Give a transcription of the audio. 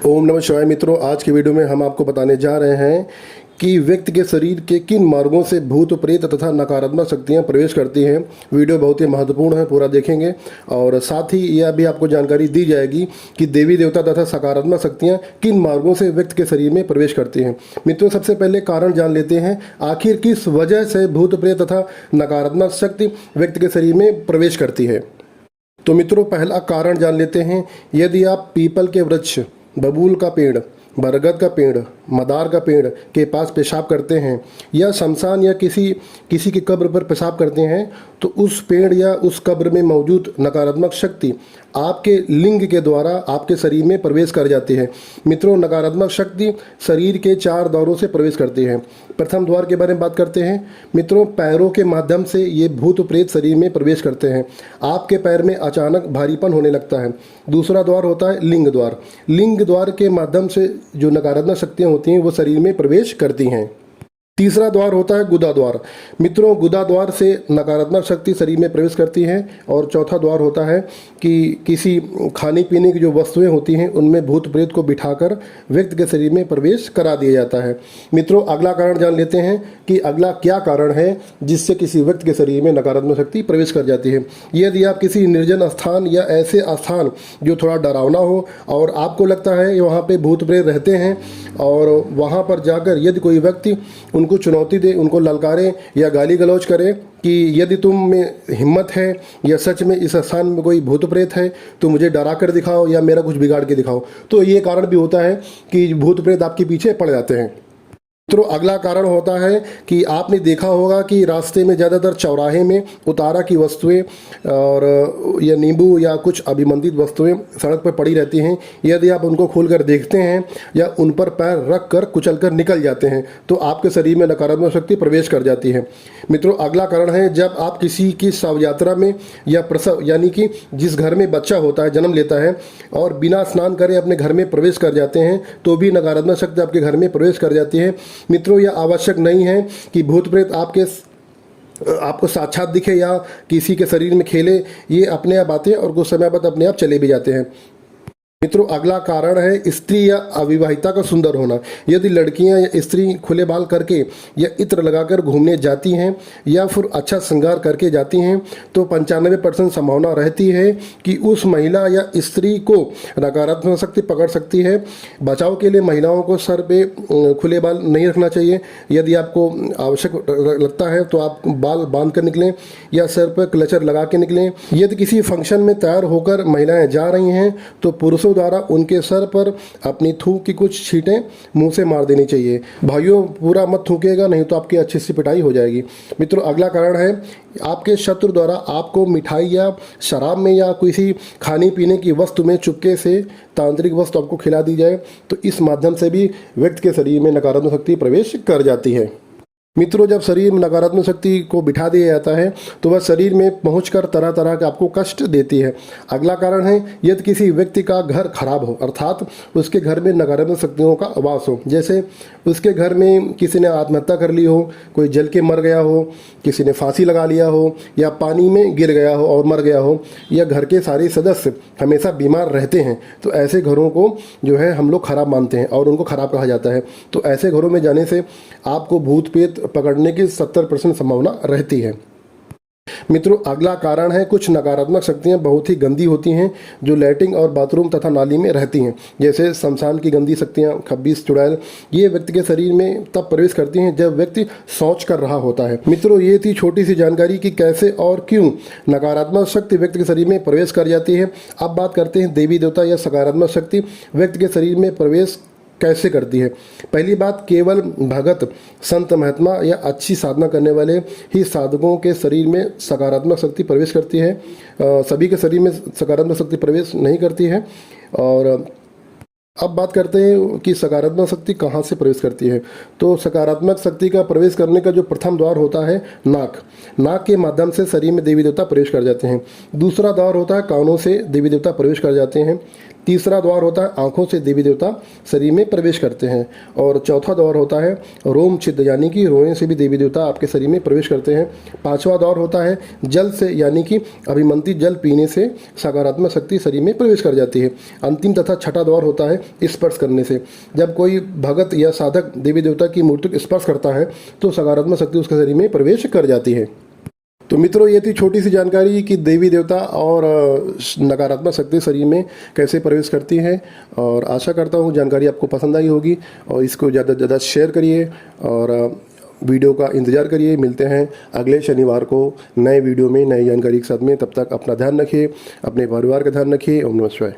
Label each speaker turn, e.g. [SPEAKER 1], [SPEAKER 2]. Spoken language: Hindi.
[SPEAKER 1] ओम नमः शिवाय। मित्रों, आज की वीडियो में हम आपको बताने जा रहे हैं कि व्यक्ति के शरीर के किन मार्गों से भूत प्रेत तथा नकारात्मक शक्तियां प्रवेश करती हैं। वीडियो बहुत ही महत्वपूर्ण है, पूरा देखेंगे। और साथ ही यह भी आपको जानकारी दी जाएगी कि देवी देवता तथा सकारात्मक शक्तियां किन मार्गों से व्यक्ति के शरीर में प्रवेश करती हैं। मित्रों, सबसे पहले कारण जान लेते हैं, आखिर किस वजह से भूत प्रेत तथा नकारात्मक शक्ति व्यक्ति के शरीर में प्रवेश करती है। तो मित्रों, पहला कारण जान लेते हैं। यदि आप पीपल के वृक्ष, बबूल का पेड़, बरगद का पेड़, मदार का पेड़ के पास पेशाब करते हैं या शमशान या किसी की कब्र पर पेशाब करते हैं, तो उस पेड़ या उस कब्र में मौजूद नकारात्मक शक्ति आपके लिंग के द्वारा आपके शरीर में प्रवेश कर जाती है। मित्रों, नकारात्मक शक्ति शरीर के 4 द्वारों से प्रवेश करती है। प्रथम द्वार के बारे में बात करते हैं। मित्रों, पैरों के माध्यम से ये भूत प्रेत शरीर में प्रवेश करते हैं। आपके पैर में अचानक भारीपन होने लगता है। दूसरा द्वार होता है लिंग द्वार। लिंग द्वार के माध्यम से जो नकारात्मक शक्तियाँ होती हैं वो शरीर में प्रवेश करती हैं। तीसरा द्वार होता है गुदा द्वार। मित्रों, गुदा द्वार से नकारात्मक शक्ति शरीर में प्रवेश करती है। और चौथा द्वार होता है कि किसी खाने पीने की जो वस्तुएं होती हैं उनमें भूत प्रेत को बिठाकर व्यक्ति के शरीर में प्रवेश करा दिया जाता है। मित्रों, अगला कारण जान लेते हैं कि अगला क्या कारण है जिससे किसी व्यक्ति के शरीर में नकारात्मक शक्ति प्रवेश कर जाती है। यदि आप किसी निर्जन स्थान या ऐसे स्थान जो थोड़ा डरावना हो और आपको लगता है वहाँ पे भूत प्रेत रहते हैं, और वहाँ पर जाकर यदि कोई व्यक्ति उनको चुनौती दे, उनको ललकारे या गाली गलौज करे कि यदि तुम में हिम्मत है या सच में इस स्थान में कोई भूत प्रेत है तो मुझे डरा कर दिखाओ या मेरा कुछ बिगाड़ के दिखाओ, तो ये कारण भी होता है कि भूत प्रेत आपके पीछे पड़ जाते हैं। तो अगला कारण होता है कि आपने देखा होगा कि रास्ते में ज़्यादातर चौराहे में उतारा की वस्तुएं और या नींबू या कुछ अभिमंत्रित वस्तुएं सड़क पर पड़ी रहती हैं। यदि आप उनको खोलकर देखते हैं या उन पर पैर रख कर कुचल कर निकल जाते हैं तो आपके शरीर में नकारात्मक शक्ति प्रवेश कर जाती है। मित्रों, अगला कारण है जब आप किसी की शव यात्रा में या प्रसव, यानी कि जिस घर में बच्चा होता है, जन्म लेता है, और बिना स्नान करे अपने घर में प्रवेश कर जाते हैं तो भी नकारात्मक शक्ति आपके घर में प्रवेश कर जाती है। मित्रों, यह आवश्यक नहीं है कि भूत प्रेत आपको साक्षात दिखे या किसी के शरीर में खेले। ये अपने आप आते हैं और कुछ समय बाद अपने आप चले भी जाते हैं। मित्रों, अगला कारण है स्त्री या अविवाहिता का सुंदर होना। यदि लड़कियां या स्त्री खुले बाल करके या इत्र लगाकर घूमने जाती हैं या फिर अच्छा श्रृंगार करके जाती हैं तो 95% संभावना रहती है कि उस महिला या स्त्री को नकारात्मक शक्ति पकड़ सकती है। बचाव के लिए महिलाओं को सर पे खुले बाल नहीं रखना चाहिए। यदि आपको आवश्यक लगता है तो आप बाल बांध कर निकलें या सर पर क्लचर लगा के निकलें। यदि किसी फंक्शन में तैयार होकर महिलाएं जा रही हैं तो पुरुषों द्वारा उनके सर पर अपनी थूक की कुछ छींटें मुंह से मार देनी चाहिए। भाइयों, पूरा मत थूकेगा, नहीं तो आपकी अच्छी सी पिटाई हो जाएगी। मित्रों, अगला कारण है आपके शत्रु द्वारा आपको मिठाई या शराब में या किसी खाने पीने की वस्तु में चुपके से तांत्रिक वस्तु आपको खिला दी जाए, तो इस माध्यम से भी व्यक्ति के शरीर में नकारात्मक शक्ति प्रवेश कर जाती है। मित्रों, जब शरीर में नकारात्मक शक्ति को बिठा दिया जाता है तो वह शरीर में पहुंचकर तरह तरह के आपको कष्ट देती है। अगला कारण है यदि किसी व्यक्ति का घर खराब हो, अर्थात उसके घर में नकारात्मक शक्तियों का वास हो। जैसे उसके घर में किसी ने आत्महत्या कर ली हो, कोई जल के मर गया हो, किसी ने फांसी लगा लिया हो या पानी में गिर गया हो और मर गया हो, या घर के सारे सदस्य हमेशा बीमार रहते हैं, तो ऐसे घरों को जो है हम लोग खराब मानते हैं और उनको खराब कहा जाता है। तो ऐसे घरों में जाने से आपको भूत प्रेत पकड़ने की 70% संभावना रहती है। मित्रों, अगला कारण है कुछ नकारात्मक शक्तियां बहुत ही गंदी होती हैं जो लैट्रिन और बाथरूम तथा नाली में रहती हैं। जैसे शमशान की गंदी शक्तियां, खब्बीस, चुड़ैल, ये व्यक्ति के शरीर में तब प्रवेश करती हैं जब व्यक्ति शौच कर रहा होता है। मित्रों, ये थी छोटी सी जानकारी कि कैसे और क्यों नकारात्मक शक्ति व्यक्ति के शरीर में प्रवेश कर जाती है। अब बात करते हैं देवी देवता या सकारात्मक शक्ति व्यक्ति के शरीर में प्रवेश कैसे करती है। पहली बात, केवल भगत, संत, महात्मा या अच्छी साधना करने वाले ही साधकों के शरीर में सकारात्मक शक्ति प्रवेश करती है। सभी के शरीर में सकारात्मक शक्ति प्रवेश नहीं करती है। और अब बात करते हैं कि सकारात्मक शक्ति कहाँ से प्रवेश करती है। तो सकारात्मक शक्ति का प्रवेश करने का जो प्रथम द्वार होता है नाक। नाक के माध्यम से शरीर में देवी देवता प्रवेश कर जाते हैं। दूसरा द्वार होता है कानों से देवी देवता प्रवेश कर जाते हैं। तीसरा द्वार होता है आंखों से देवी देवता शरीर में प्रवेश करते हैं। और चौथा द्वार होता है रोम छिद्र, यानी कि रोए से भी देवी देवता आपके शरीर में प्रवेश करते हैं। पांचवा द्वार होता है जल से, यानी कि अभिमंत्रित जल पीने से सकारात्मक शक्ति शरीर में प्रवेश कर जाती है। अंतिम तथा छठा द्वार होता है स्पर्श करने से। जब कोई भगत या साधक देवी देवता की मूर्ति को स्पर्श करता है तो सकारात्मक शक्ति उसके शरीर में प्रवेश कर जाती है। तो मित्रों, ये थी छोटी सी जानकारी कि देवी देवता और नकारात्मक शक्ति शरीर में कैसे प्रवेश करती है। और आशा करता हूँ जानकारी आपको पसंद आई होगी और इसको ज़्यादा से ज़्यादा शेयर करिए और वीडियो का इंतज़ार करिए। मिलते हैं अगले शनिवार को नए वीडियो में नई जानकारी के साथ में। तब तक अपना ध्यान रखिए, अपने परिवार का ध्यान रखिए। ओम नमः शिवाय।